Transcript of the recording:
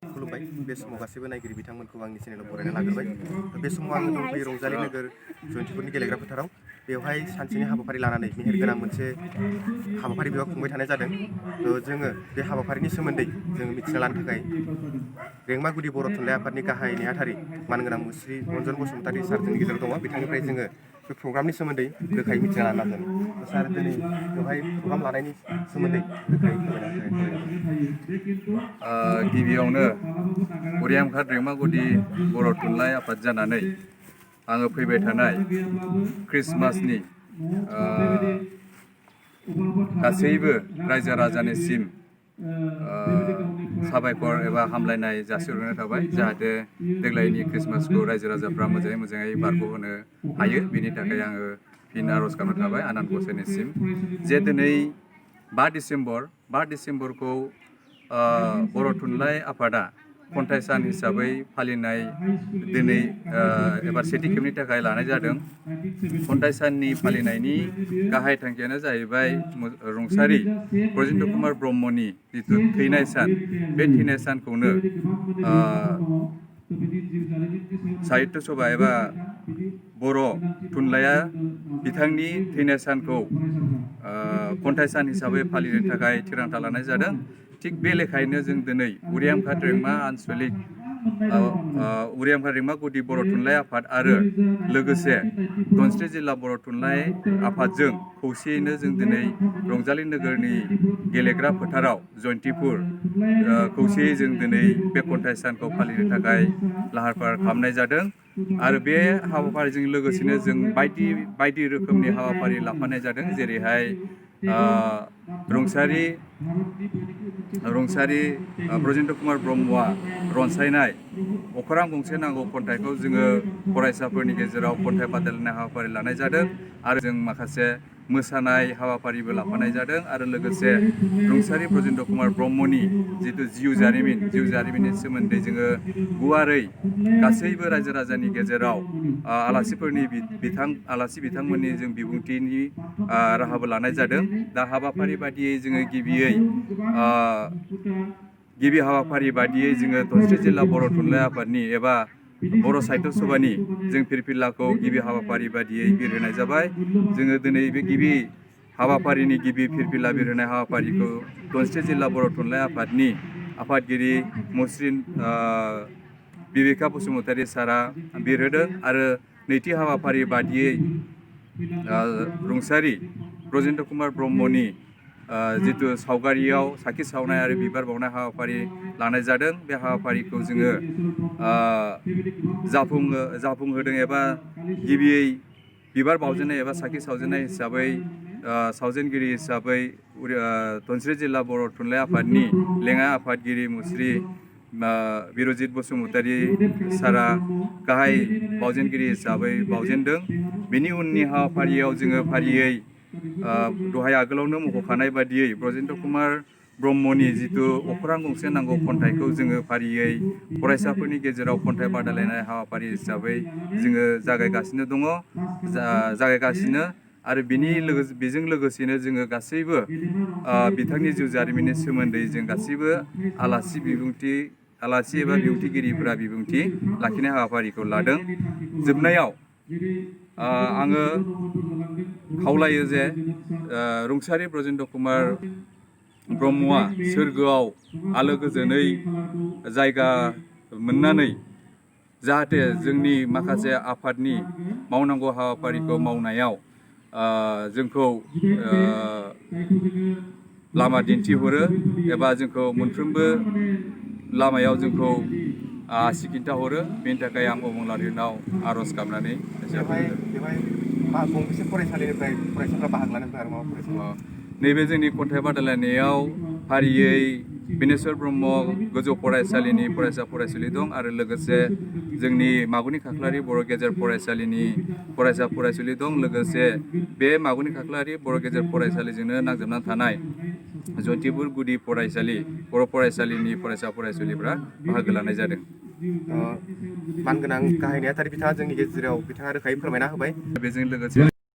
खुलुमबाय बे समाव गासैबो नायगिरि बिथांमोनखौ आंनि चेनेलाव बरायना लाग्रोबाय बे समाव आङो दंफैयो रंजालि नोगोर जयन्तिपुरनि गेलेग्रा फोथाराव बेवहाय सानसेनि हाबाफारि लानानै मेहेरगोनां मोनसे हाबाफारि बेयाव खुंबाय थानाय जादों जोङो बे हाबाफारिनि सोमोन्दै जोङो मिथिना लानो थाखाय रेंमा गुदि बर' थुनलाइ आफादनि गाहाय नेहाथारि मानगोनां मुस्रि रन्जन बसुमतारी सार जोंनि गेजेराव दङ बिथांनिफ्राय जोङो बे प्रग्रामनि सोमोन्दै रोखायै मिथिना लानो नाजागोन सार दिनै बेवहाय प्रग्राम लानायनि सोमोन्दै रोखायै गिबियावनो उरियामघाट रेंमा गुदि बर' थुनलाइ आफाद जानानै आङो फैबाय थानाय क्रिसमासनि गासैबो रायजो राजानिसिम साबायखर एबा हामलायनाय जासिहरनाय थाबाय जाहाथे देग्लायनि क्रिसमासखौ रायजो राजाफ्रा मोजाङै बारग'होनो हायो बेनि थाखाय आङो फिन आर'ज गाबनाय थाबाय आनान गसाइनिसिम जे दिनै 5 डिसेम्बरखौ बर' थुनलाइ आफादा खन्थाइ सान हिसाबै फालिनाय दिनै एबा सेथि खेबनि थाखाय लानाय जादों। खन्थाइ साननि फालिनायनि गाहाय थांखियानो जाहैबाय रुंसारि ब्रजेन्द्र कुमार ब्रह्मनि जिथु थैनाय सान बे थैनाय सानखौनो साहित्य सभा एबा बर' थुनलाइया बिथांनि थैनाय सानखौ खन्थाइ सान हिसाबै फालिनो थाखाय थिरांथा लानाय जादों। थिग बे लेखायैनो जों दिनै उरियामघाट रेंमा आन्सलिक उरियामघाट रेंमा गुदि बर' थुनलाइ आफाद आरो लोगोसे धनस्री जिल्ला बर' थुनलाइ आफादजों खौसेयैनो जों दिनै रंजालि नोगोरनि गेलेग्रा फोथाराव जयन्तिपुर खौसेयै जों दिनै बे खन्थाइ सानखौ फालिनो थाखाय लाहार फाहार खालामनाय जादों आरो बे हाबाफारिजों लोगोसेनो जों बायदि रोखोमनि हाबाफारि लाफानाय जादों जेरैहाय रुंसारि ब्रजेन्द्र कुमार ब्रह्मआ रनसायनाय अखोरां गंसे नांगौ खन्थाइखौ जोङो फरायसाफोरनि गेजेराव खन्थाइ बादायलायनाय हाबाफारि लानाय जादों आरो जों माखासे मोसानाय हाबाफारिबो लाफानाय जादों आरो लोगोसे रुंसारि ब्रजेन्द्र कुमार ब्रह्मनि जिथु जिउ जारिमिननि सोमोन्दै जोङो गुवारै गासैबो रायजो राजानि गेजेराव आलासि बिथांमोननि जों बिबुंथिनि राहाबो लानाय जादों। दा हाबाफारि बादियै जोङो गिबि हाबाफारि बादियै जोङो धनस्री जिल्ला बर' थुनलाइ आफादनि एबा बर' साहित्य सभानि जों फिरफिलाखौ गिबि हाबाफारि बादियै बिरहोनाय जाबाय। जोङो दिनै बे गिबि हाबाफारिनि गिबि फिरफिला बिरहोनाय हाबाफारिखौ धनस्री जिल्ला बर' थुनलाइ आफादनि आफादगिरि मुस्रि बिबेका बसुमतारी सारा बिरहोदों आरो नैथि हाबाफारि बादियै रुंसारि ब्रजेन्द्र कुमार ब्रह्मनि जिथु सावगारियाव साखि सावनाय आरो बिबार बावनाय हाबाफारि लानाय जादों बे हाबाफारिखौ जोङो जाफुंहोदों एबा गिबियै बिबार बावजेननाय एबा साखि सावजेननाय हिसाबै सावजेनगिरि हिसाबै धनस्री जिल्ला बर' थुनलाइ आफादनि लेङाइ आफादगिरि मुस्रि बिरजित बसुमतारी सारा गाहाय बावजेनगिरि हिसाबै बावजेनदों। बेनि उननि हाबाफारियाव जोङो फारियै दहाय आगोलावनो मख'खानाय बादियै ब्रजेन्द्र कुमार ब्रह्मनि जिथु अखोरां गंसे नांगौ खन्थाइखौ जोङो फारियै फरायसाफोरनि गेजेराव खन्थाइ बादायलायनाय हाबाफारि हिसाबै जोङो जागायगासिनो आरो बेजों लोगोसेनो जोङो गासैबो बिथांनि जिउ जारिमिननि सोमोन्दै जों गासैबो आलासि एबा बिबुंथिगिरिफोरा बिबुंथि लाखिनाय हाबाफारिखौ लादों। जोबनायाव आङो खावलायो जे रुंसारि ब्रजेन्द्र कुमार ब्रह्मआ सोरगोआव आलो गोजोनै जायगा मोननानै जाहाथे जोंनि माखासे आफादनि मावनांगौ हाबाफारिखौ मावनायाव जोंखौ लामा दिन्थिहरो एबा जोंखौ मोनफ्रोमबो लामायाव जोंखौ आसि खिन्थाहरो बेनि थाखाय आं अबंलारिनाव आर'ज गाबनानै गंबेसे फरायसालिनिफ्राय फरायसाफ्रा बाहागो लानो आरो मा नैबे जोंनि खन्थाइ बादायलायनायाव फारियै बिनेश्वर ब्रह्म गोजौ फरायसालिनि फरायसुलि दं आरो लोगोसे जोंनि मागुनि खाख्लारि बर' गेजेर फरायसालिनि फरायसुलि दं। लोगोसे बे मागुनि खाख्लारि बर' गेजेर फरायसालिजोंनो नांजाबनानै थानाय जयन्तिपुर गुदि फरायसालि बर' फरायसालिनि फरायसुलिफ्रा बाहागो लानाय जादों। मानगोनां गाहाय नेहाथारि बिथाङा जोंनि गेजेराव बिथाङा रोखायै फोरमायना होबाय। बेजों लोगोसे